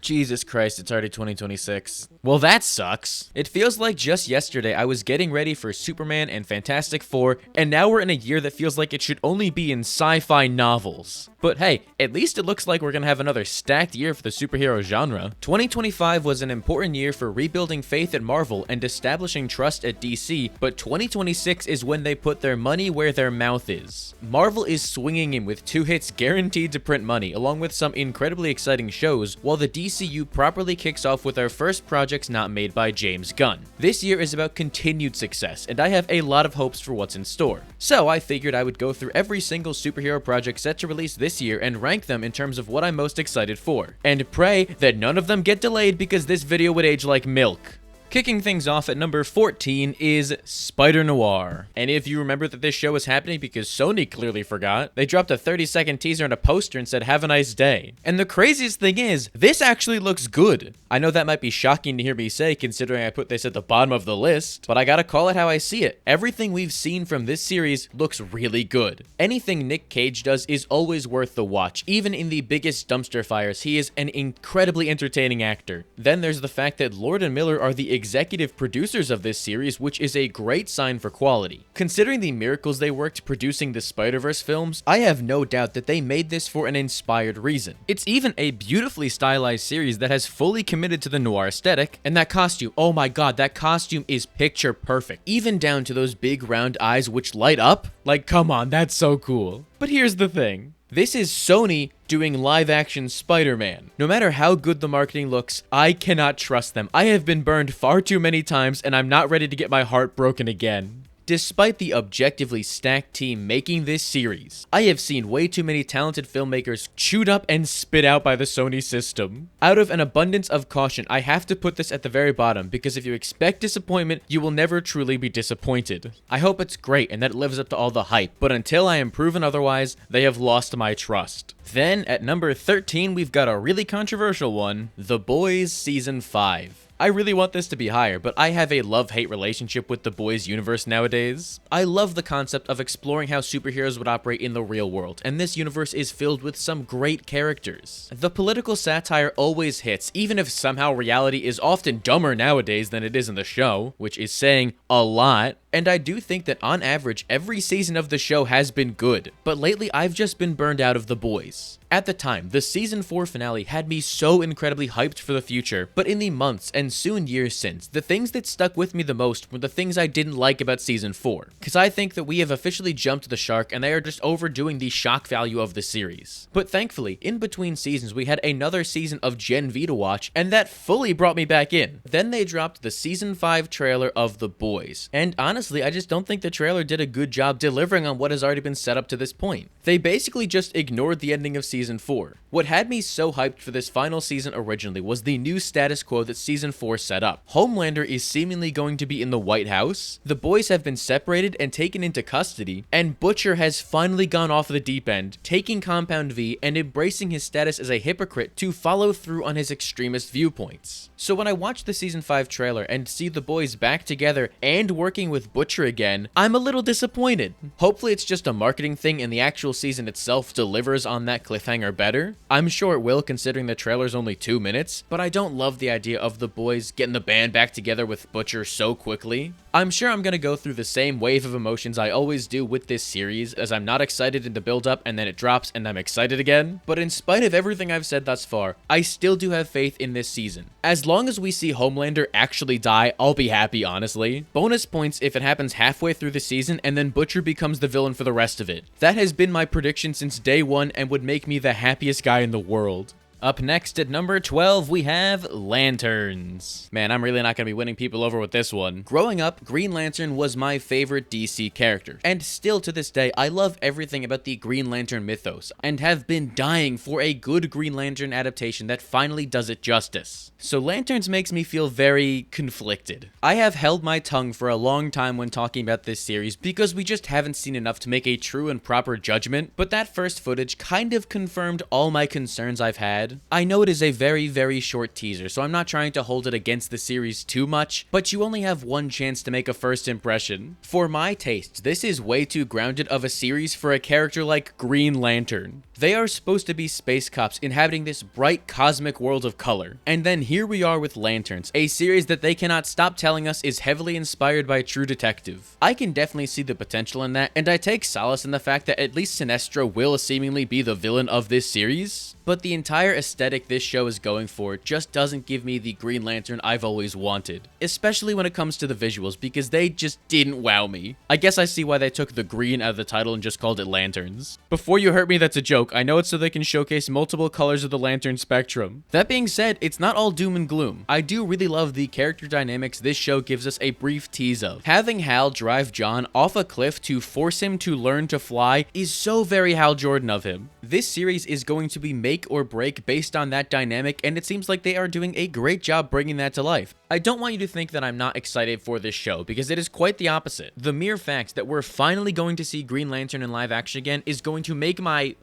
Jesus Christ, it's already 2026. Well, that sucks. It feels like just yesterday I was getting ready for Superman and Fantastic Four, and now we're in a year that feels like it should only be in sci-fi novels. But hey, at least it looks like we're gonna have another stacked year for the superhero genre. 2025 was an important year for rebuilding faith at Marvel and establishing trust at DC, but 2026 is when they put their money where their mouth is. Marvel is swinging in with 2 hits guaranteed to print money, along with some incredibly exciting shows, while the DCU properly kicks off with our first projects not made by James Gunn. This year is about continued success, and I have a lot of hopes for what's in store. So I figured I would go through every single superhero project set to release this year and rank them in terms of what I'm most excited for, and pray that none of them get delayed because this video would age like milk. Kicking things off at number 14 is Spider-Noir. And if you remember that this show was happening because Sony clearly forgot, they dropped a 30-second teaser and a poster and said, "Have a nice day." And the craziest thing is, this actually looks good. I know that might be shocking to hear me say considering I put this at the bottom of the list, but I gotta call it how I see it. Everything we've seen from this series looks really good. Anything Nick Cage does is always worth the watch. Even in the biggest dumpster fires, he is an incredibly entertaining actor. Then there's the fact that Lord and Miller are the executive producers of this series, which is a great sign for quality. Considering the miracles they worked producing the Spider-Verse films, I have no doubt that they made this for an inspired reason. It's even a beautifully stylized series that has fully committed to the noir aesthetic, and that costume, oh my god, that costume is picture perfect. Even down to those big round eyes which light up. Like, come on, that's so cool. But here's the thing. This is Sony doing live-action Spider-Man. No matter how good the marketing looks, I cannot trust them. I have been burned far too many times, and I'm not ready to get my heart broken again. Despite the objectively stacked team making this series, I have seen way too many talented filmmakers chewed up and spit out by the Sony system. Out of an abundance of caution, I have to put this at the very bottom, because if you expect disappointment, you will never truly be disappointed. I hope it's great and that it lives up to all the hype, but until I am proven otherwise, they have lost my trust. Then, at number 13, we've got a really controversial one, The Boys Season 5. I really want this to be higher, but I have a love-hate relationship with The Boys universe nowadays. I love the concept of exploring how superheroes would operate in the real world, and this universe is filled with some great characters. The political satire always hits, even if somehow reality is often dumber nowadays than it is in the show, which is saying a lot. And I do think that on average, every season of the show has been good, but lately I've just been burned out of The Boys. At the time, the season 4 finale had me so incredibly hyped for the future, but in the months and soon years since, the things that stuck with me the most were the things I didn't like about season 4. Cause I think that we have officially jumped the shark and they are just overdoing the shock value of the series. But thankfully, in between seasons, we had another season of Gen V to watch, and that fully brought me back in. Then they dropped the season 5 trailer of The Boys, and honestly, I just don't think the trailer did a good job delivering on what has already been set up to this point. They basically just ignored the ending of season 4. What had me so hyped for this final season originally was the new status quo that season 4 set up. Homelander is seemingly going to be in the White House, the boys have been separated and taken into custody, and Butcher has finally gone off the deep end, taking Compound V and embracing his status as a hypocrite to follow through on his extremist viewpoints. So when I watch the season 5 trailer and see the boys back together and working with Butcher again, I'm a little disappointed. Hopefully it's just a marketing thing and the actual season itself delivers on that cliffhanger better. I'm sure it will, considering the trailer's only 2 minutes, but I don't love the idea of the boys getting the band back together with Butcher so quickly. I'm sure I'm gonna go through the same wave of emotions I always do with this series, as I'm not excited in the build up and then it drops and I'm excited again. But in spite of everything I've said thus far, I still do have faith in this season. As long as we see Homelander actually die, I'll be happy, honestly. Bonus points if it happens halfway through the season and then Butcher becomes the villain for the rest of it. That has been my prediction since day one and would make me the happiest guy in the world. Up next at number 12, we have Lanterns. Man, I'm really not going to be winning people over with this one. Growing up, Green Lantern was my favorite DC character, and still to this day, I love everything about the Green Lantern mythos, and have been dying for a good Green Lantern adaptation that finally does it justice. So Lanterns makes me feel very conflicted. I have held my tongue for a long time when talking about this series because we just haven't seen enough to make a true and proper judgment, but that first footage kind of confirmed all my concerns I've had. I know it is a very, very short teaser, so I'm not trying to hold it against the series too much, but you only have one chance to make a first impression. For my taste, this is way too grounded of a series for a character like Green Lantern. They are supposed to be space cops inhabiting this bright cosmic world of color. And then here we are with Lanterns, a series that they cannot stop telling us is heavily inspired by True Detective. I can definitely see the potential in that, and I take solace in the fact that at least Sinestro will seemingly be the villain of this series. But the entire aesthetic this show is going for just doesn't give me the Green Lantern I've always wanted. Especially when it comes to the visuals, because they just didn't wow me. I guess I see why they took the green out of the title and just called it Lanterns. Before you hurt me, that's a joke. I know it's so they can showcase multiple colors of the lantern spectrum. That being said, it's not all doom and gloom. I do really love the character dynamics this show gives us a brief tease of. Having Hal drive John off a cliff to force him to learn to fly is so very Hal Jordan of him. This series is going to be make or break based on that dynamic, and it seems like they are doing a great job bringing that to life. I don't want you to think that I'm not excited for this show, because it is quite the opposite. The mere fact that we're finally going to see Green Lantern in live action again is going to make my,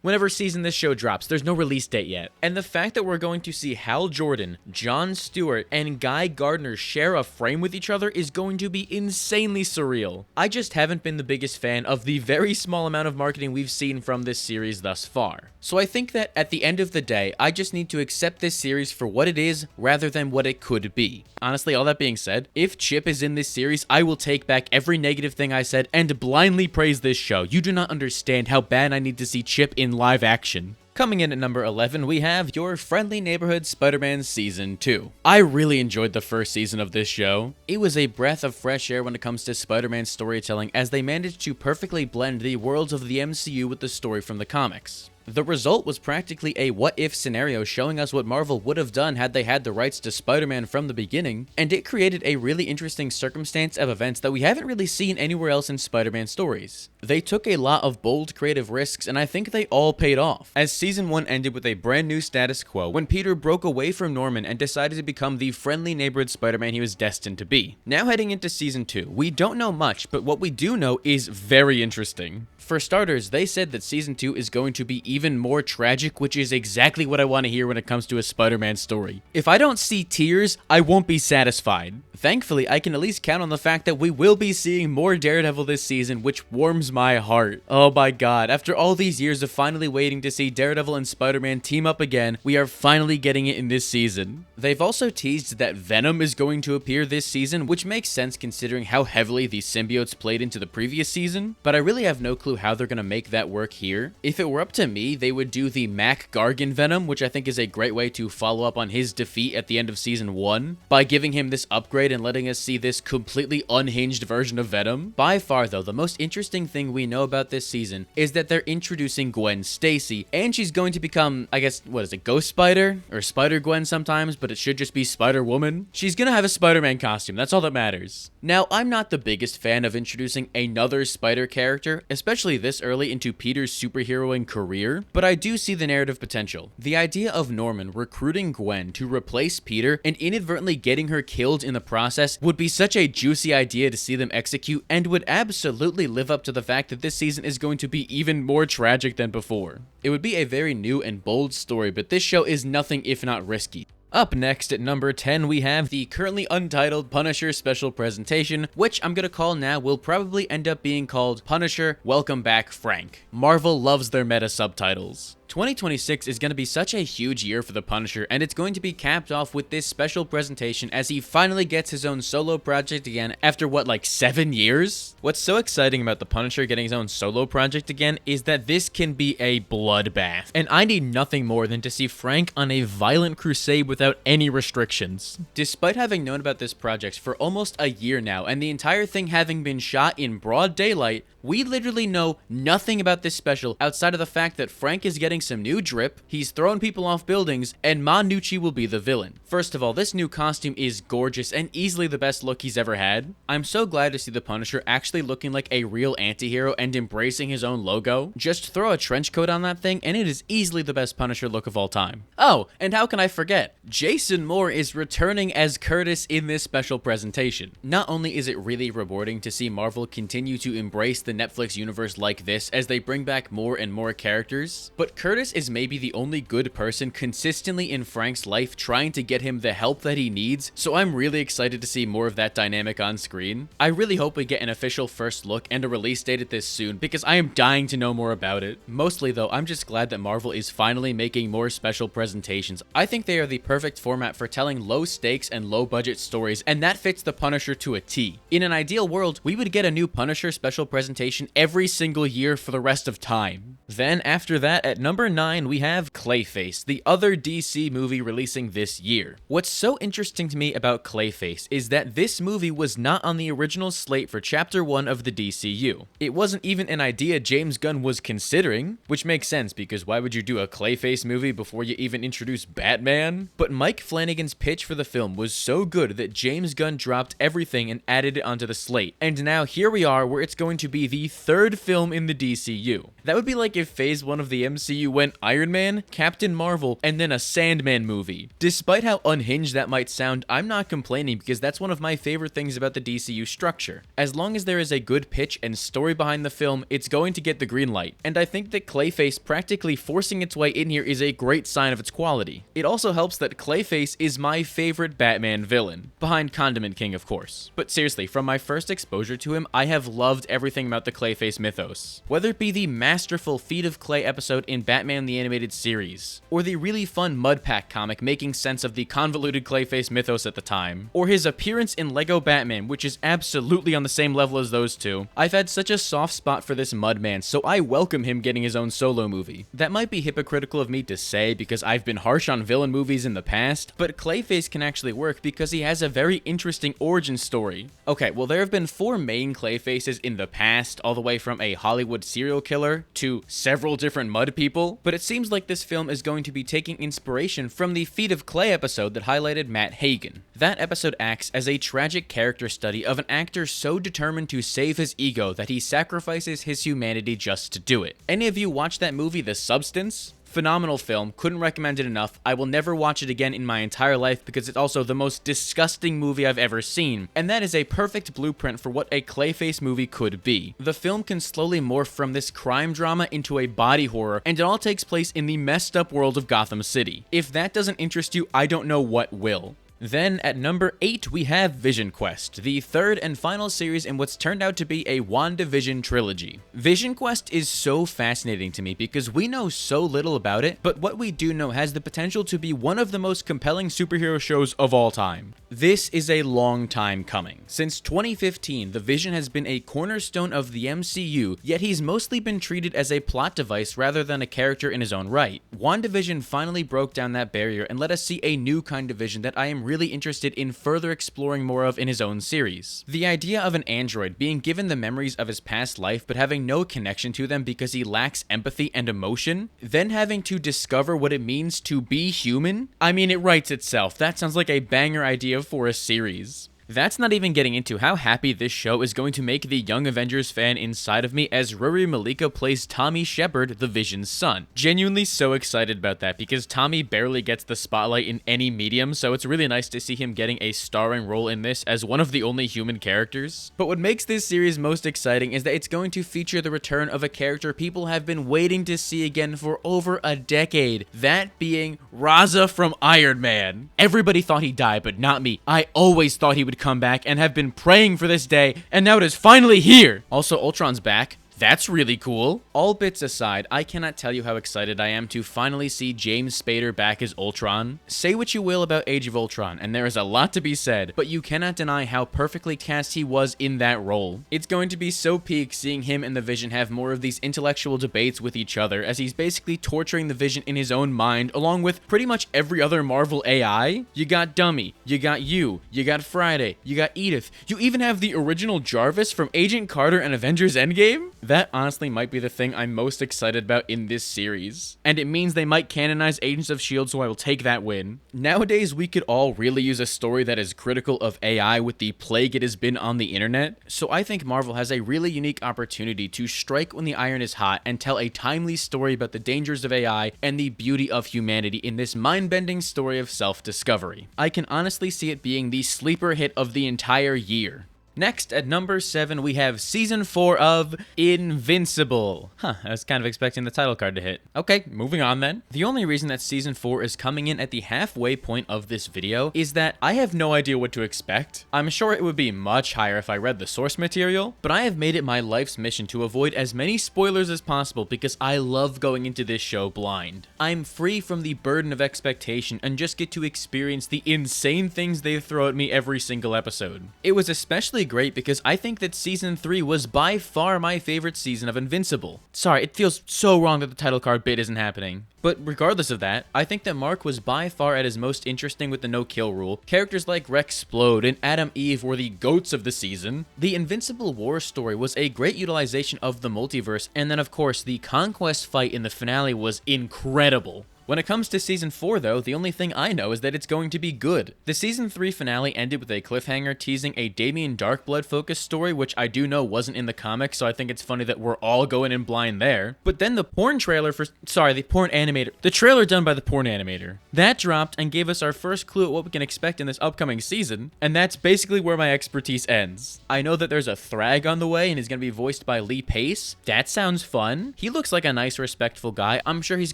whenever season this show drops, there's no release date yet. And the fact that we're going to see Hal Jordan, Jon Stewart, and Guy Gardner share a frame with each other is going to be insanely surreal. I just haven't been the biggest fan of the very small amount of marketing we've seen from this series thus far. So I think that at the end of the day, I just need to accept this series for what it is rather than what it could be. Honestly, all that being said, if Chip is in this series, I will take back every negative thing I said and blindly praise this show. You do not understand how bad I need to see Chip in live action. Coming in at number 11, we have Your Friendly Neighborhood Spider-Man Season 2. I really enjoyed the first season of this show. It was a breath of fresh air when it comes to Spider-Man storytelling, as they managed to perfectly blend the worlds of the MCU with the story from the comics. The result was practically a what-if scenario showing us what Marvel would have done had they had the rights to Spider-Man from the beginning, and it created a really interesting circumstance of events that we haven't really seen anywhere else in Spider-Man stories. They took a lot of bold creative risks, and I think they all paid off, as Season 1 ended with a brand new status quo when Peter broke away from Norman and decided to become the friendly neighborhood Spider-Man he was destined to be. Now heading into Season 2, we don't know much, but what we do know is very interesting. For starters, they said that Season 2 is going to be even more tragic, which is exactly what I want to hear when it comes to a Spider-Man story. If I don't see tears, I won't be satisfied. Thankfully, I can at least count on the fact that we will be seeing more Daredevil this season, which warms my heart. Oh my god, after all these years of finally waiting to see Daredevil and Spider-Man team up again, we are finally getting it in this season. They've also teased that Venom is going to appear this season, which makes sense considering how heavily the symbiotes played into the previous season, but I really have no clue how they're gonna make that work here. If it were up to me, they would do the Mac Gargan Venom, which I think is a great way to follow up on his defeat at the end of Season 1, by giving him this upgrade and letting us see this completely unhinged version of Venom. By far though, the most interesting thing we know about this season is that they're introducing Gwen Stacy, and she's going to become, I guess, what is it, Ghost Spider? Or Spider-Gwen sometimes, but it should just be Spider-Woman? She's gonna have a Spider-Man costume, that's all that matters. Now, I'm not the biggest fan of introducing another Spider character, especially this early into Peter's superheroing career, but I do see the narrative potential. The idea of Norman recruiting Gwen to replace Peter and inadvertently getting her killed in the process would be such a juicy idea to see them execute, and would absolutely live up to the fact that this season is going to be even more tragic than before. It would be a very new and bold story, but this show is nothing if not risky. Up next at number 10, we have the currently untitled Punisher special presentation, which I'm gonna call now will probably end up being called Punisher Welcome Back Frank. Marvel loves their meta subtitles. 2026 is going to be such a huge year for the Punisher, and it's going to be capped off with this special presentation as he finally gets his own solo project again after what, like 7 years? What's so exciting about the Punisher getting his own solo project again is that this can be a bloodbath, and I need nothing more than to see Frank on a violent crusade without any restrictions. Despite having known about this project for almost a year now, and the entire thing having been shot in broad daylight, we literally know nothing about this special outside of the fact that Frank is getting some new drip, he's throwing people off buildings, and Manucci will be the villain. First of all, this new costume is gorgeous and easily the best look he's ever had. I'm so glad to see the Punisher actually looking like a real anti-hero and embracing his own logo. Just throw a trench coat on that thing and it is easily the best Punisher look of all time. Oh, and how can I forget? Jason Moore is returning as Curtis in this special presentation. Not only is it really rewarding to see Marvel continue to embrace the Netflix universe like this as they bring back more and more characters, but Curtis is maybe the only good person consistently in Frank's life trying to get him the help that he needs, so I'm really excited to see more of that dynamic on screen. I really hope we get an official first look and a release date at this soon, because I am dying to know more about it. Mostly though, I'm just glad that Marvel is finally making more special presentations. I think they are the perfect format for telling low stakes and low budget stories, and that fits the Punisher to a T. In an ideal world, we would get a new Punisher special presentation every single year for the rest of time. Then after that, at number 9, we have Clayface, the other DC movie releasing this year. What's so interesting to me about Clayface is that this movie was not on the original slate for Chapter 1 of the DCU. It wasn't even an idea James Gunn was considering, which makes sense because why would you do a Clayface movie before you even introduce Batman? But Mike Flanagan's pitch for the film was so good that James Gunn dropped everything and added it onto the slate. And now here we are where it's going to be the third film in the DCU. That would be like if Phase 1 of the MCU went Iron Man, Captain Marvel, and then a Sandman movie. Despite how unhinged that might sound, I'm not complaining because that's one of my favorite things about the DCU structure. As long as there is a good pitch and story behind the film, it's going to get the green light. And I think that Clayface practically forcing its way in here is a great sign of its quality. It also helps that Clayface is my favorite Batman villain, behind Condiment King of course. But seriously, from my first exposure to him, I have loved everything about the Clayface mythos. Whether it be the masterful Feet of Clay episode in Batman the Animated Series, or the really fun Mudpack comic making sense of the convoluted Clayface mythos at the time, or his appearance in Lego Batman, which is absolutely on the same level as those two, I've had such a soft spot for this Mudman, so I welcome him getting his own solo movie. That might be hypocritical of me to say because I've been harsh on villain movies in the past, but Clayface can actually work because he has a very interesting origin story. Okay, well there have been 4 main Clayfaces in the past, all the way from a Hollywood serial killer to several different mud people, but it seems like this film is going to be taking inspiration from the Feet of Clay episode that highlighted Matt Hagen. That episode acts as a tragic character study of an actor so determined to save his ego that he sacrifices his humanity just to do it. Any of you watch that movie, The Substance? Phenomenal film, couldn't recommend it enough. I will never watch it again in my entire life because it's also the most disgusting movie I've ever seen, and that is a perfect blueprint for what a Clayface movie could be. The film can slowly morph from this crime drama into a body horror, and it all takes place in the messed up world of Gotham City. If that doesn't interest you, I don't know what will. Then at number 8 we have Vision Quest, the third and final series in what's turned out to be a WandaVision trilogy. Vision Quest is so fascinating to me because we know so little about it, but what we do know has the potential to be one of the most compelling superhero shows of all time. This is a long time coming. Since 2015, the Vision has been a cornerstone of the MCU, yet he's mostly been treated as a plot device rather than a character in his own right. WandaVision finally broke down that barrier and let us see a new kind of Vision that I am really interested in further exploring more of in his own series. The idea of an android being given the memories of his past life but having no connection to them because he lacks empathy and emotion, then having to discover what it means to be human? I mean, it writes itself. That sounds like a banger idea for a series. That's not even getting into how happy this show is going to make the Young Avengers fan inside of me as Rory Malika plays Tommy Shepard, the Vision's son. Genuinely so excited about that because Tommy barely gets the spotlight in any medium, so it's really nice to see him getting a starring role in this as one of the only human characters. But what makes this series most exciting is that it's going to feature the return of a character people have been waiting to see again for over a decade, that being Raza from Iron Man. Everybody thought he died, but not me. I always thought he would come back and have been praying for this day, and now it is finally here. Also, Ultron's back. That's really cool. All bits aside, I cannot tell you how excited I am to finally see James Spader back as Ultron. Say what you will about Age of Ultron, and there is a lot to be said, but you cannot deny how perfectly cast he was in that role. It's going to be so peak seeing him and the Vision have more of these intellectual debates with each other as he's basically torturing the Vision in his own mind along with pretty much every other Marvel AI. You got Dummy, you got you got Friday, you got Edith, you even have the original Jarvis from Agent Carter and Avengers Endgame? That honestly might be the thing I'm most excited about in this series. And it means they might canonize Agents of S.H.I.E.L.D., so I will take that win. Nowadays, we could all really use a story that is critical of AI with the plague it has been on the internet. So I think Marvel has a really unique opportunity to strike when the iron is hot and tell a timely story about the dangers of AI and the beauty of humanity in this mind-bending story of self-discovery. I can honestly see it being the sleeper hit of the entire year. Next, at number 7, we have Season 4 of Invincible. I was kind of expecting the title card to hit. Okay, moving on then. The only reason that Season 4 is coming in at the halfway point of this video is that I have no idea what to expect. I'm sure it would be much higher if I read the source material, but I have made it my life's mission to avoid as many spoilers as possible because I love going into this show blind. I'm free from the burden of expectation and just get to experience the insane things they throw at me every single episode. It was especially great because I think that Season 3 was by far my favorite season of Invincible. Sorry, it feels so wrong that the title card bit isn't happening. But regardless of that, I think that Mark was by far at his most interesting with the no-kill rule. Characters like Rexplode and Adam Eve were the goats of the season. The Invincible War story was a great utilization of the multiverse, and then of course the Conquest fight in the finale was incredible. When it comes to Season 4 though, the only thing I know is that it's going to be good. The Season 3 finale ended with a cliffhanger teasing a Damien Darkblood focused story, which I do know wasn't in the comics, so I think it's funny that we're all going in blind there. But then the porn trailer the porn animator, the trailer done by the porn animator, that dropped and gave us our first clue at what we can expect in this upcoming season, and that's basically where my expertise ends. I know that there's a Thrag on the way and he's going to be voiced by Lee Pace. That sounds fun. He looks like a nice, respectful guy. I'm sure he's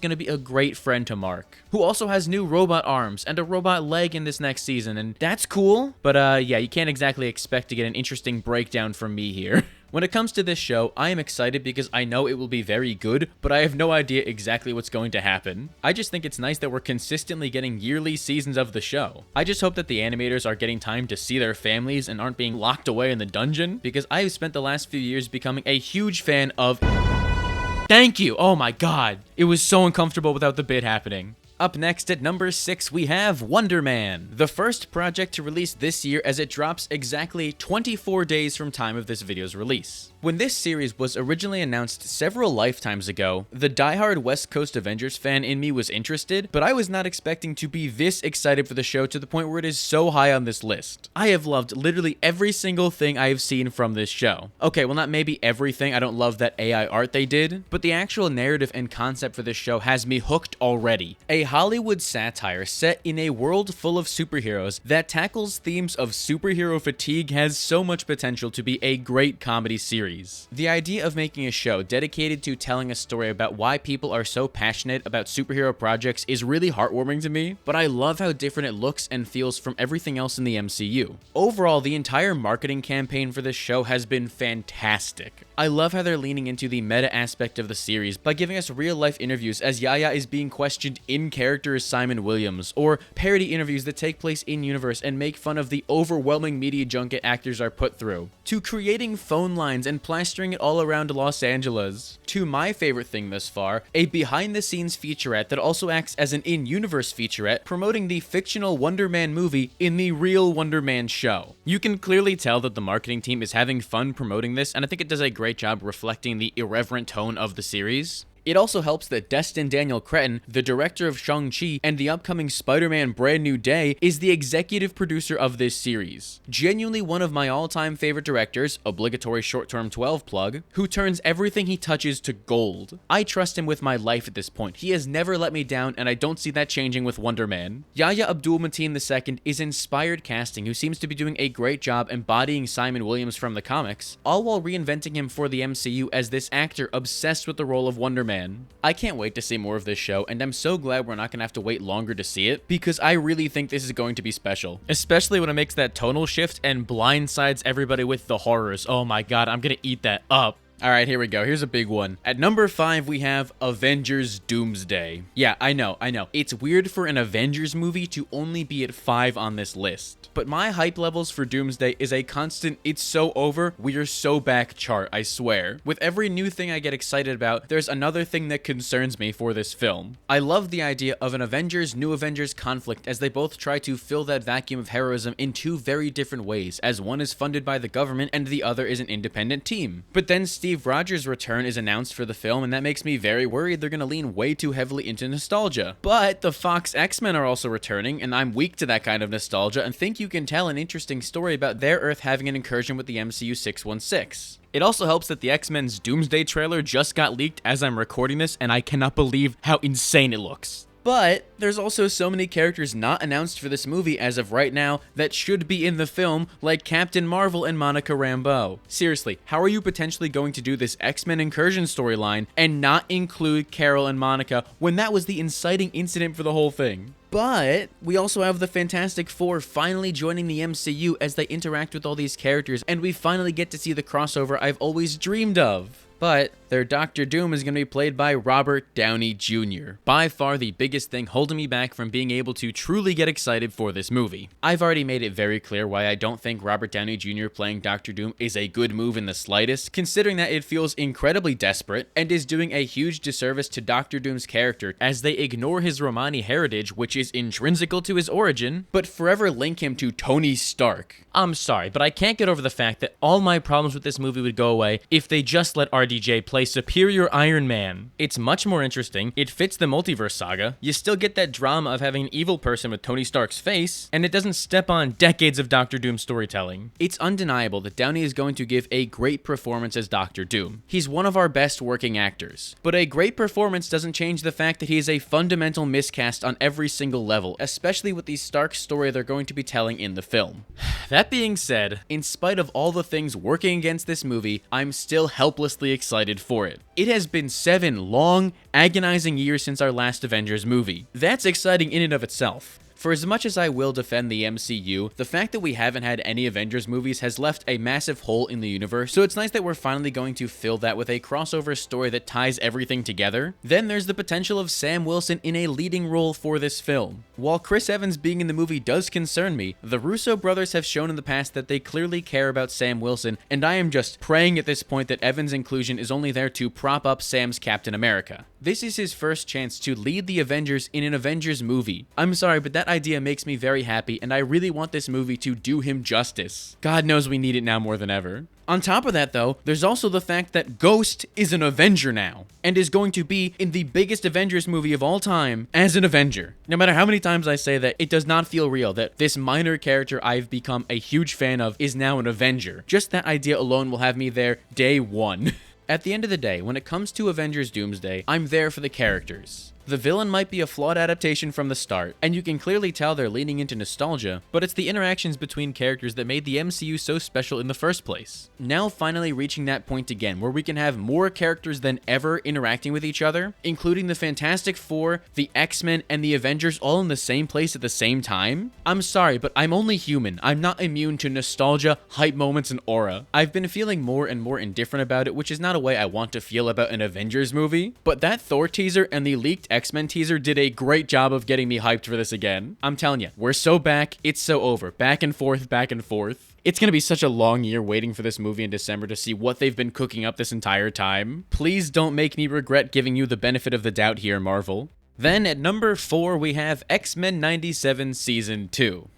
going to be a great friend to Mark, who also has new robot arms and a robot leg in this next season, and that's cool. But yeah, you can't exactly expect to get an interesting breakdown from me here. When it comes to this show, I am excited because I know it will be very good, but I have no idea exactly what's going to happen. I just think it's nice that we're consistently getting yearly seasons of the show. I just hope that the animators are getting time to see their families and aren't being locked away in the dungeon, because I have spent the last few years becoming a huge fan of... Thank you! Oh my god! It was so uncomfortable without the bit happening. Up next at number 6, we have Wonder Man, the first project to release this year as it drops exactly 24 days from time of this video's release. When this series was originally announced several lifetimes ago, the diehard West Coast Avengers fan in me was interested, but I was not expecting to be this excited for the show to the point where it is so high on this list. I have loved literally every single thing I have seen from this show. Okay, well not maybe everything, I don't love that AI art they did, but the actual narrative and concept for this show has me hooked already. A Hollywood satire set in a world full of superheroes that tackles themes of superhero fatigue has so much potential to be a great comedy series. The idea of making a show dedicated to telling a story about why people are so passionate about superhero projects is really heartwarming to me, but I love how different it looks and feels from everything else in the MCU. Overall, the entire marketing campaign for this show has been fantastic. I love how they're leaning into the meta aspect of the series by giving us real-life interviews as Yaya is being questioned in character as Simon Williams, or parody interviews that take place in-universe and make fun of the overwhelming media junket actors are put through, to creating phone lines and plastering it all around Los Angeles, to my favorite thing thus far, a behind-the-scenes featurette that also acts as an in-universe featurette promoting the fictional Wonder Man movie in the real Wonder Man show. You can clearly tell that the marketing team is having fun promoting this, and I think it does a great job reflecting the irreverent tone of the series. It also helps that Destin Daniel Cretton, the director of Shang-Chi and the upcoming Spider-Man Brand New Day, is the executive producer of this series. Genuinely one of my all-time favorite directors, obligatory short-term 12 plug, who turns everything he touches to gold. I trust him with my life at this point. He has never let me down, and I don't see that changing with Wonder Man. Yahya Abdul-Mateen II is inspired casting who seems to be doing a great job embodying Simon Williams from the comics, all while reinventing him for the MCU as this actor obsessed with the role of Wonder Man. I can't wait to see more of this show, and I'm so glad we're not gonna have to wait longer to see it, because I really think this is going to be special. Especially when it makes that tonal shift and blindsides everybody with the horrors. Oh my god, I'm gonna eat that up. Alright, here we go. Here's a big one. At number 5, we have Avengers Doomsday. Yeah, I know. It's weird for an Avengers movie to only be at 5 on this list. But my hype levels for Doomsday is a constant, it's so over, we're so back chart, I swear. With every new thing I get excited about, there's another thing that concerns me for this film. I love the idea of an Avengers, New Avengers conflict as they both try to fill that vacuum of heroism in two very different ways, as one is funded by the government and the other is an independent team. But then Steve Rogers' return is announced for the film, and that makes me very worried they're gonna lean way too heavily into nostalgia. But the Fox X-Men are also returning, and I'm weak to that kind of nostalgia and think you can tell an interesting story about their Earth having an incursion with the MCU 616. It also helps that the X-Men's Doomsday trailer just got leaked as I'm recording this, and I cannot believe how insane it looks. But there's also so many characters not announced for this movie as of right now that should be in the film, like Captain Marvel and Monica Rambeau. Seriously, how are you potentially going to do this X-Men incursion storyline and not include Carol and Monica when that was the inciting incident for the whole thing? But we also have the Fantastic Four finally joining the MCU as they interact with all these characters, and we finally get to see the crossover I've always dreamed of. But their Doctor Doom is going to be played by Robert Downey Jr., by far the biggest thing holding me back from being able to truly get excited for this movie. I've already made it very clear why I don't think Robert Downey Jr. playing Doctor Doom is a good move in the slightest, considering that it feels incredibly desperate and is doing a huge disservice to Doctor Doom's character as they ignore his Romani heritage, which is intrinsical to his origin, but forever link him to Tony Stark. I'm sorry, but I can't get over the fact that all my problems with this movie would go away if they just let RDJ play superior Iron Man. It's much more interesting, it fits the multiverse saga, you still get that drama of having an evil person with Tony Stark's face, and it doesn't step on decades of Doctor Doom storytelling. It's undeniable that Downey is going to give a great performance as Doctor Doom. He's one of our best working actors. But a great performance doesn't change the fact that he is a fundamental miscast on every single level, especially with the Stark story they're going to be telling in the film. That being said, in spite of all the things working against this movie, I'm still helplessly excited for it. It has been 7 long, agonizing years since our last Avengers movie. That's exciting in and of itself. For as much as I will defend the MCU, the fact that we haven't had any Avengers movies has left a massive hole in the universe, so it's nice that we're finally going to fill that with a crossover story that ties everything together. Then there's the potential of Sam Wilson in a leading role for this film. While Chris Evans being in the movie does concern me, the Russo brothers have shown in the past that they clearly care about Sam Wilson, and I am just praying at this point that Evans' inclusion is only there to prop up Sam's Captain America. This is his first chance to lead the Avengers in an Avengers movie. I'm sorry, but that idea makes me very happy, and I really want this movie to do him justice. God knows we need it now more than ever. On top of that though, there's also the fact that Ghost is an Avenger now, and is going to be in the biggest Avengers movie of all time as an Avenger. No matter how many times I say that, it does not feel real that this minor character I've become a huge fan of is now an Avenger. Just that idea alone will have me there day one. At the end of the day, when it comes to Avengers Doomsday, I'm there for the characters. The villain might be a flawed adaptation from the start, and you can clearly tell they're leaning into nostalgia, but it's the interactions between characters that made the MCU so special in the first place. Now finally reaching that point again, where we can have more characters than ever interacting with each other, including the Fantastic Four, the X-Men, and the Avengers all in the same place at the same time? I'm sorry, but I'm only human. I'm not immune to nostalgia, hype moments, and aura. I've been feeling more and more indifferent about it, which is not a way I want to feel about an Avengers movie, but that Thor teaser and the leaked X-Men teaser did a great job of getting me hyped for this again. I'm telling you, we're so back, it's so over. Back and forth, back and forth. It's gonna be such a long year waiting for this movie in December to see what they've been cooking up this entire time. Please don't make me regret giving you the benefit of the doubt here, Marvel. Then at number 4, we have X-Men 97 Season 2.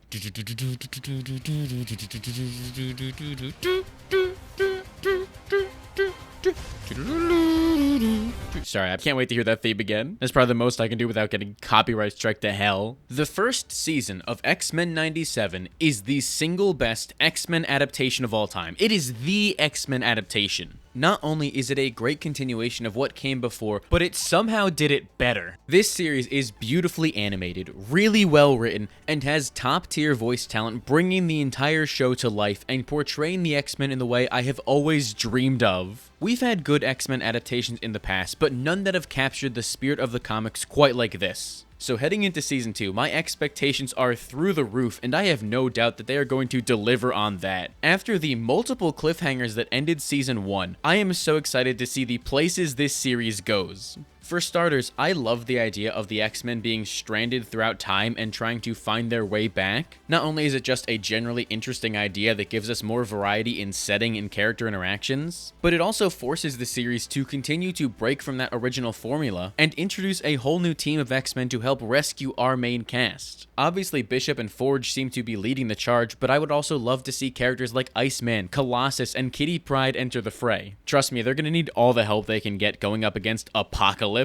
Sorry, I can't wait to hear that theme again. That's probably the most I can do without getting copyright strike to hell. The first season of X-Men 97 is the single best X-Men adaptation of all time. It is the X-Men adaptation. Not only is it a great continuation of what came before, but it somehow did it better. This series is beautifully animated, really well written, and has top-tier voice talent bringing the entire show to life and portraying the X-Men in the way I have always dreamed of. We've had good X-Men adaptations in the past, but none that have captured the spirit of the comics quite like this. So heading into Season 2, my expectations are through the roof, and I have no doubt that they are going to deliver on that. After the multiple cliffhangers that ended Season 1, I am so excited to see the places this series goes. For starters, I love the idea of the X-Men being stranded throughout time and trying to find their way back. Not only is it just a generally interesting idea that gives us more variety in setting and character interactions, but it also forces the series to continue to break from that original formula and introduce a whole new team of X-Men to help rescue our main cast. Obviously, Bishop and Forge seem to be leading the charge, but I would also love to see characters like Iceman, Colossus, and Kitty Pryde enter the fray. Trust me, they're gonna need all the help they can get going up against Apocalypse.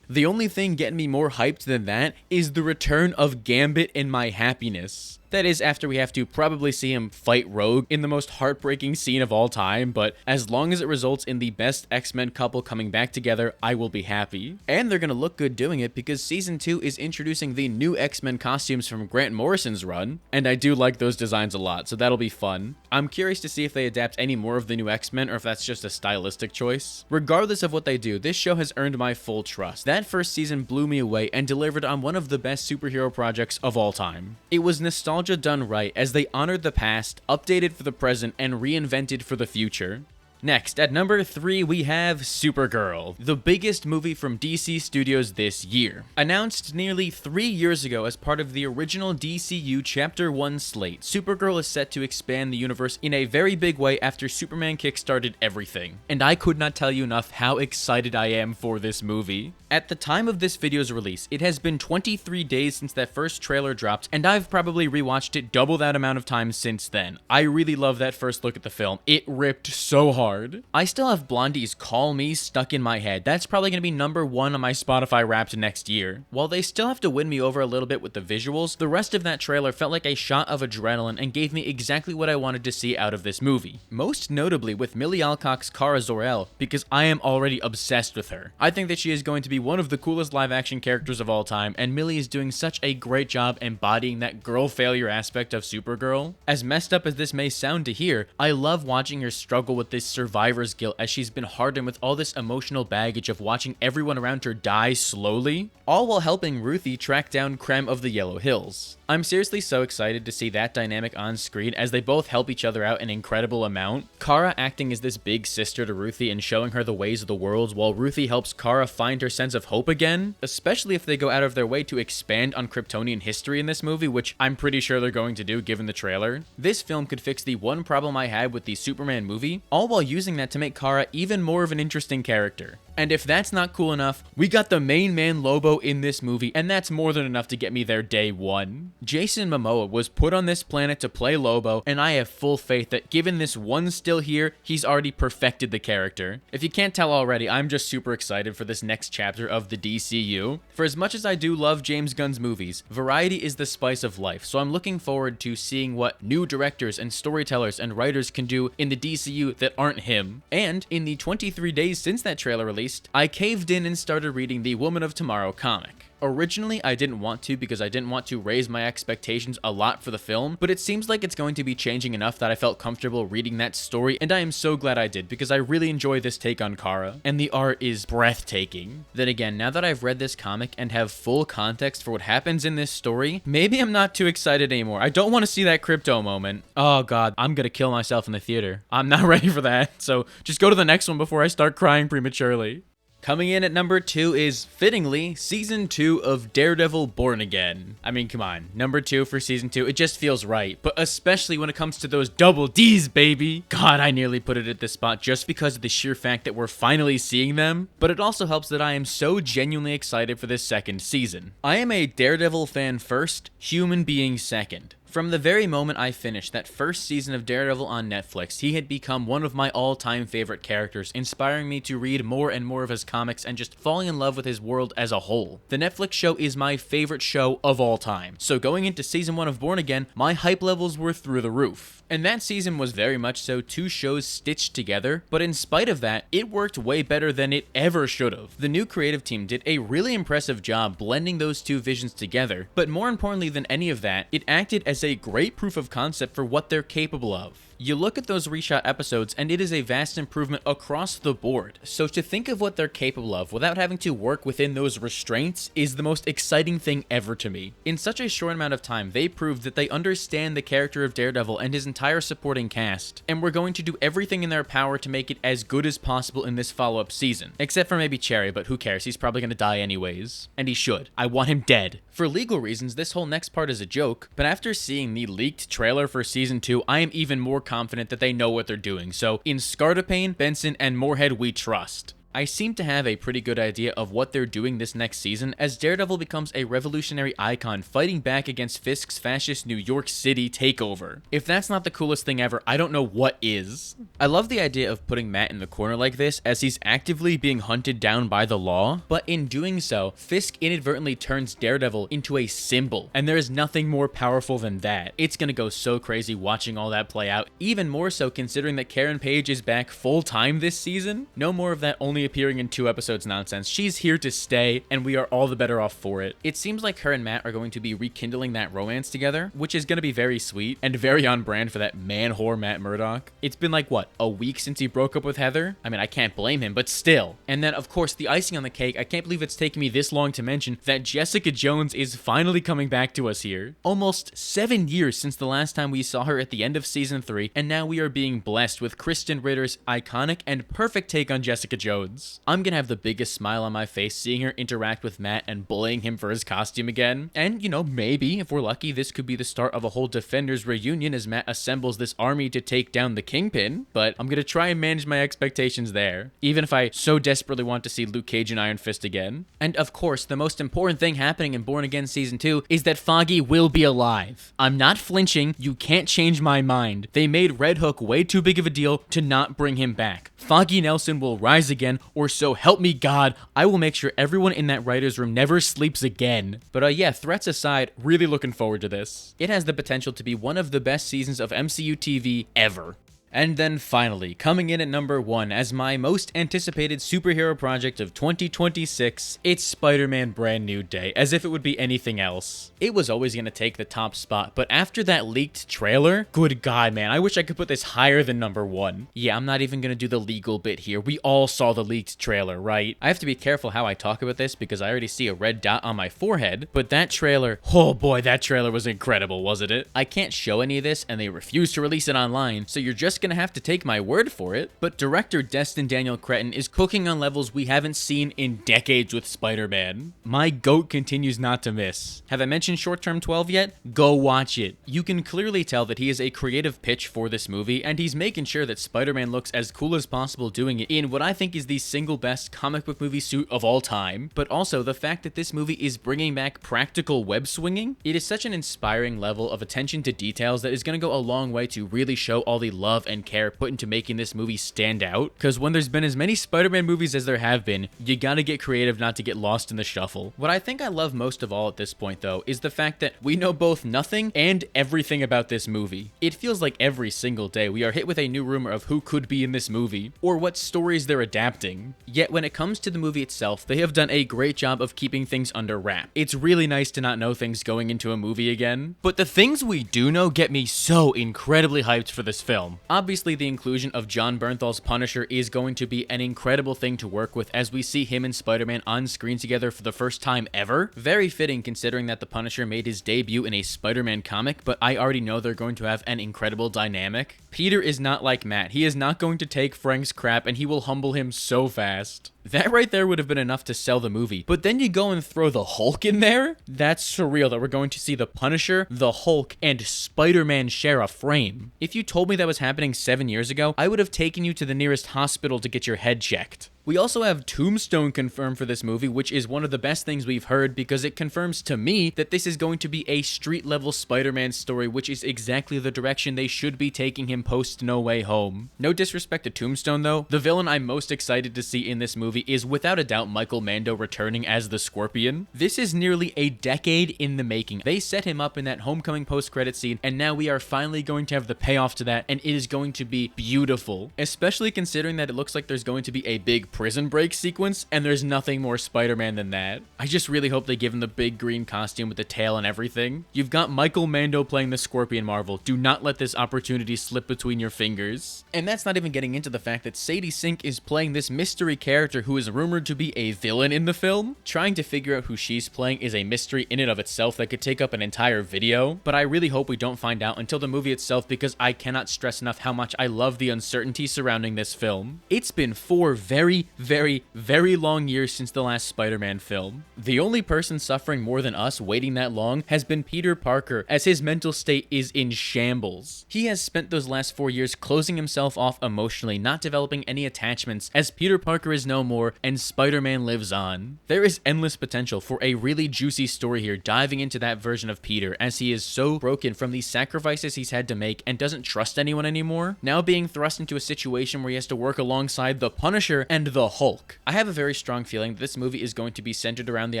The only thing getting me more hyped than that is the return of Gambit and my happiness. That is, after we have to probably see him fight Rogue in the most heartbreaking scene of all time, but as long as it results in the best X-Men couple coming back together, I will be happy. And they're gonna look good doing it because Season 2 is introducing the new X-Men costumes from Grant Morrison's run, and I do like those designs a lot, so that'll be fun. I'm curious to see if they adapt any more of the new X-Men or if that's just a stylistic choice. Regardless of what they do, this show has earned my full trust. That first season blew me away and delivered on one of the best superhero projects of all time. It was nostalgia done right as they honored the past, updated for the present, and reinvented for the future. Next, at number 3, we have Supergirl, the biggest movie from DC Studios this year. Announced nearly 3 years ago as part of the original DCU Chapter 1 slate, Supergirl is set to expand the universe in a very big way after Superman kickstarted everything. And I could not tell you enough how excited I am for this movie. At the time of this video's release, it has been 23 days since that first trailer dropped, and I've probably rewatched it double that amount of times since then. I really love that first look at the film. It ripped so hard. I still have Blondie's Call Me stuck in my head. That's probably going to be number 1 on my Spotify Wrapped next year. While they still have to win me over a little bit with the visuals, the rest of that trailer felt like a shot of adrenaline and gave me exactly what I wanted to see out of this movie. Most notably with Millie Alcock's Kara Zor-El, because I am already obsessed with her. I think that she is going to be one of the coolest live-action characters of all time, and Millie is doing such a great job embodying that girl failure aspect of Supergirl. As messed up as this may sound to hear, I love watching her struggle with this survivor's guilt as she's been hardened with all this emotional baggage of watching everyone around her die slowly, all while helping Ruthie track down Krem of the Yellow Hills. I'm seriously so excited to see that dynamic on screen as they both help each other out an incredible amount. Kara acting as this big sister to Ruthie and showing her the ways of the world, while Ruthie helps Kara find her sense of hope again, especially if they go out of their way to expand on Kryptonian history in this movie, which I'm pretty sure they're going to do given the trailer. This film could fix the one problem I had with the Superman movie, all while using that to make Kara even more of an interesting character. And if that's not cool enough, we got the main man Lobo in this movie, and that's more than enough to get me there day one. Jason Momoa was put on this planet to play Lobo, and I have full faith that given this one still here, he's already perfected the character. If you can't tell already, I'm just super excited for this next chapter of the DCU. For as much as I do love James Gunn's movies, variety is the spice of life, so I'm looking forward to seeing what new directors and storytellers and writers can do in the DCU that aren't him. And in the 23 days since that trailer released, I caved in and started reading the Woman of Tomorrow comic. Originally, I didn't want to because I didn't want to raise my expectations a lot for the film, but it seems like it's going to be changing enough that I felt comfortable reading that story, and I am so glad I did because I really enjoy this take on Kara, and the art is breathtaking. Then again, now that I've read this comic and have full context for what happens in this story, maybe I'm not too excited anymore. I don't want to see that crypto moment. Oh god, I'm gonna kill myself in the theater. I'm not ready for that, so just go to the next one before I start crying prematurely. Coming in at number 2 is, fittingly, Season 2 of Daredevil Born Again. I mean, come on, number 2 for Season 2, it just feels right, but especially when it comes to those double Ds, baby! God, I nearly put it at this spot just because of the sheer fact that we're finally seeing them, but it also helps that I am so genuinely excited for this second season. I am a Daredevil fan first, human being second. From the very moment I finished that first season of Daredevil on Netflix, he had become one of my all-time favorite characters, inspiring me to read more and more of his comics and just falling in love with his world as a whole. The Netflix show is my favorite show of all time, so going into Season 1 of Born Again, my hype levels were through the roof. And that season was very much so two shows stitched together, but in spite of that, it worked way better than it ever should have. The new creative team did a really impressive job blending those two visions together, but more importantly than any of that, it acted as a great proof of concept for what they're capable of. You look at those reshot episodes and it is a vast improvement across the board, so to think of what they're capable of without having to work within those restraints is the most exciting thing ever to me. In such a short amount of time, they proved that they understand the character of Daredevil and his entire supporting cast, and we're going to do everything in their power to make it as good as possible in this follow-up season. Except for maybe Cherry, but who cares, he's probably gonna die anyways. And he should. I want him dead. For legal reasons, this whole next part is a joke, but after seeing the leaked trailer for Season 2, I am even more confident that they know what they're doing, so in Scartapane, Benson, and Moorhead we trust. I seem to have a pretty good idea of what they're doing this next season, as Daredevil becomes a revolutionary icon fighting back against Fisk's fascist New York City takeover. If that's not the coolest thing ever, I don't know what is. I love the idea of putting Matt in the corner like this, as he's actively being hunted down by the law, but in doing so, Fisk inadvertently turns Daredevil into a symbol, and there is nothing more powerful than that. It's gonna go so crazy watching all that play out, even more so considering that Karen Page is back full-time this season. No more of that only appearing in 2 episodes nonsense. She's here to stay, and we are all the better off for it. It seems like her and Matt are going to be rekindling that romance together, which is gonna be very sweet, and very on brand for that man-whore Matt Murdock. It's been like, what, a week since he broke up with Heather? I mean, I can't blame him, but still. And then, of course, the icing on the cake, I can't believe it's taken me this long to mention that Jessica Jones is finally coming back to us here. Almost 7 years since the last time we saw her at the end of season 3, and now we are being blessed with Kristen Ritter's iconic and perfect take on Jessica Jones. I'm gonna have the biggest smile on my face seeing her interact with Matt and bullying him for his costume again. And, you know, maybe, if we're lucky, this could be the start of a whole Defenders reunion as Matt assembles this army to take down the Kingpin, but I'm gonna try and manage my expectations there, even if I so desperately want to see Luke Cage and Iron Fist again. And of course, the most important thing happening in Born Again Season 2 is that Foggy will be alive. I'm not flinching, you can't change my mind. They made Red Hook way too big of a deal to not bring him back. Foggy Nelson will rise again, or so help me God, I will make sure everyone in that writer's room never sleeps again. But yeah, threats aside, really looking forward to this. It has the potential to be one of the best seasons of MCU TV ever. And then finally, coming in at number 1 as my most anticipated superhero project of 2026, it's Spider-Man Brand New Day, as if it would be anything else. It was always going to take the top spot, but after that leaked trailer, good God, man, I wish I could put this higher than number 1. Yeah, I'm not even going to do the legal bit here. We all saw the leaked trailer, right? I have to be careful how I talk about this because I already see a red dot on my forehead, but that trailer, oh boy, that trailer was incredible, wasn't it? I can't show any of this, and they refuse to release it online, so you're just gonna have to take my word for it, but director Destin Daniel Cretton is cooking on levels we haven't seen in decades with Spider-Man. My goat continues not to miss. Have I mentioned Short Term 12 yet? Go watch it. You can clearly tell that he is a creative pitch for this movie, and he's making sure that Spider-Man looks as cool as possible doing it in what I think is the single best comic book movie suit of all time, but also the fact that this movie is bringing back practical web swinging. It is such an inspiring level of attention to details that is going to go a long way to really show all the love and care put into making this movie stand out, because when there's been as many Spider-Man movies as there have been, you gotta get creative not to get lost in the shuffle. What I think I love most of all at this point though is the fact that we know both nothing and everything about this movie. It feels like every single day we are hit with a new rumor of who could be in this movie, or what stories they're adapting. Yet when it comes to the movie itself, they have done a great job of keeping things under wrap. It's really nice to not know things going into a movie again, but the things we do know get me so incredibly hyped for this film. Obviously, the inclusion of Jon Bernthal's Punisher is going to be an incredible thing to work with as we see him and Spider-Man on screen together for the first time ever. Very fitting considering that the Punisher made his debut in a Spider-Man comic, but I already know they're going to have an incredible dynamic. Peter is not like Matt. He is not going to take Frank's crap, and he will humble him so fast. That right there would have been enough to sell the movie. But then you go and throw the Hulk in there? That's surreal that we're going to see the Punisher, the Hulk, and Spider-Man share a frame. If you told me that was happening 7 years ago, I would have taken you to the nearest hospital to get your head checked. We also have Tombstone confirmed for this movie, which is one of the best things we've heard because it confirms to me that this is going to be a street-level Spider-Man story, which is exactly the direction they should be taking him post No Way Home. No disrespect to Tombstone though, the villain I'm most excited to see in this movie is without a doubt Michael Mando returning as the Scorpion. This is nearly a decade in the making. They set him up in that Homecoming post-credit scene, and now we are finally going to have the payoff to that, and it is going to be beautiful, especially considering that it looks like there's going to be a big prison break sequence, and there's nothing more Spider-Man than that. I just really hope they give him the big green costume with the tail and everything. You've got Michael Mando playing the Scorpion, Marvel. Do not let this opportunity slip between your fingers. And that's not even getting into the fact that Sadie Sink is playing this mystery character who is rumored to be a villain in the film. Trying to figure out who she's playing is a mystery in and of itself that could take up an entire video, but I really hope we don't find out until the movie itself because I cannot stress enough how much I love the uncertainty surrounding this film. It's been 4 very, very, very, very long years since the last Spider-Man film. The only person suffering more than us waiting that long has been Peter Parker, as his mental state is in shambles. He has spent those last 4 years closing himself off emotionally, not developing any attachments, as Peter Parker is no more and Spider-Man lives on. There is endless potential for a really juicy story here, diving into that version of Peter, as he is so broken from the sacrifices he's had to make and doesn't trust anyone anymore, now being thrust into a situation where he has to work alongside the Punisher and the Hulk. I have a very strong feeling that this movie is going to be centered around the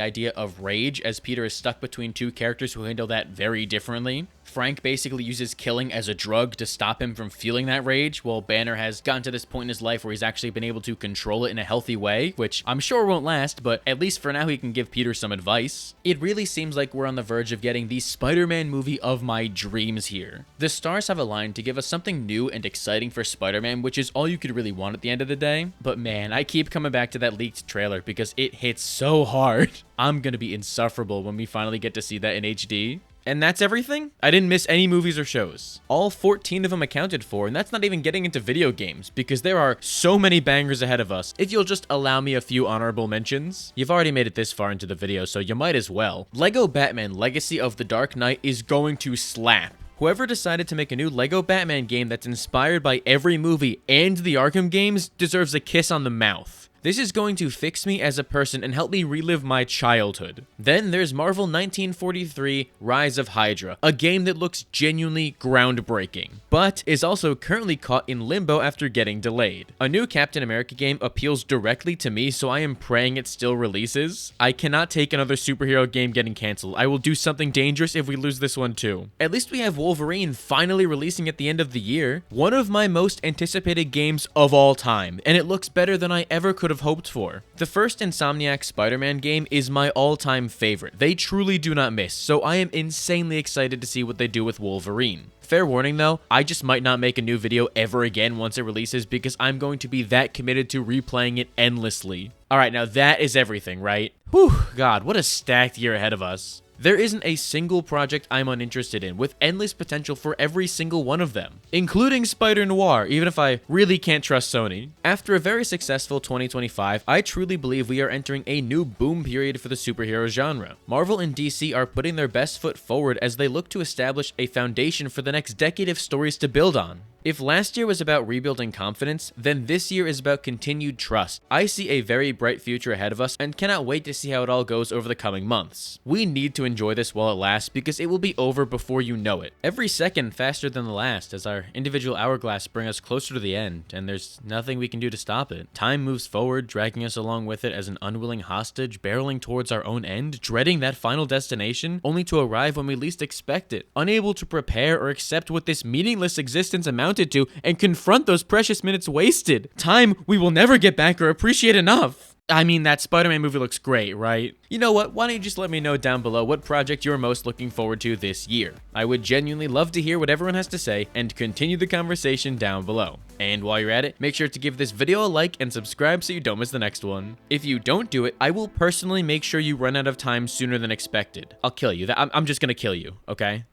idea of rage, as Peter is stuck between two characters who handle that very differently. Frank basically uses killing as a drug to stop him from feeling that rage, while Banner has gotten to this point in his life where he's actually been able to control it in a healthy way, which I'm sure won't last, but at least for now he can give Peter some advice. It really seems like we're on the verge of getting the Spider-Man movie of my dreams here. The stars have aligned to give us something new and exciting for Spider-Man, which is all you could really want at the end of the day. But man, I keep coming back to that leaked trailer because it hits so hard. I'm gonna be insufferable when we finally get to see that in HD. And that's everything? I didn't miss any movies or shows. All 14 of them accounted for, and that's not even getting into video games, because there are so many bangers ahead of us. If you'll just allow me a few honorable mentions. You've already made it this far into the video, so you might as well. Lego Batman Legacy of the Dark Knight is going to slap. Whoever decided to make a new Lego Batman game that's inspired by every movie and the Arkham games deserves a kiss on the mouth. This is going to fix me as a person and help me relive my childhood. Then there's Marvel 1943 Rise of Hydra, a game that looks genuinely groundbreaking, but is also currently caught in limbo after getting delayed. A new Captain America game appeals directly to me, so I am praying it still releases. I cannot take another superhero game getting canceled. I will do something dangerous if we lose this one too. At least we have Wolverine finally releasing at the end of the year. One of my most anticipated games of all time, and it looks better than I ever could have hoped for. The first Insomniac Spider-Man game is my all-time favorite. They truly do not miss, so I am insanely excited to see what they do with Wolverine. Fair warning though, I just might not make a new video ever again once it releases because I'm going to be that committed to replaying it endlessly. Alright, now that is everything, right? Whew, God, what a stacked year ahead of us. There isn't a single project I'm uninterested in, with endless potential for every single one of them, including Spider-Noir, even if I really can't trust Sony. After a very successful 2025, I truly believe we are entering a new boom period for the superhero genre. Marvel and DC are putting their best foot forward as they look to establish a foundation for the next decade of stories to build on. If last year was about rebuilding confidence, then this year is about continued trust. I see a very bright future ahead of us and cannot wait to see how it all goes over the coming months. We need to enjoy this while it lasts because it will be over before you know it. Every second faster than the last as our individual hourglass bring us closer to the end, and there's nothing we can do to stop it. Time moves forward, dragging us along with it as an unwilling hostage, barreling towards our own end, dreading that final destination, only to arrive when we least expect it, unable to prepare or accept what this meaningless existence amounted to and confront those precious minutes wasted. Time we will never get back or appreciate enough. I mean, that Spider-Man movie looks great, right? You know what? Why don't you just let me know down below what project you're most looking forward to this year? I would genuinely love to hear what everyone has to say and continue the conversation down below. And while you're at it, make sure to give this video a like and subscribe so you don't miss the next one. If you don't do it, I will personally make sure you run out of time sooner than expected. I'll kill you. I'm just gonna kill you, okay?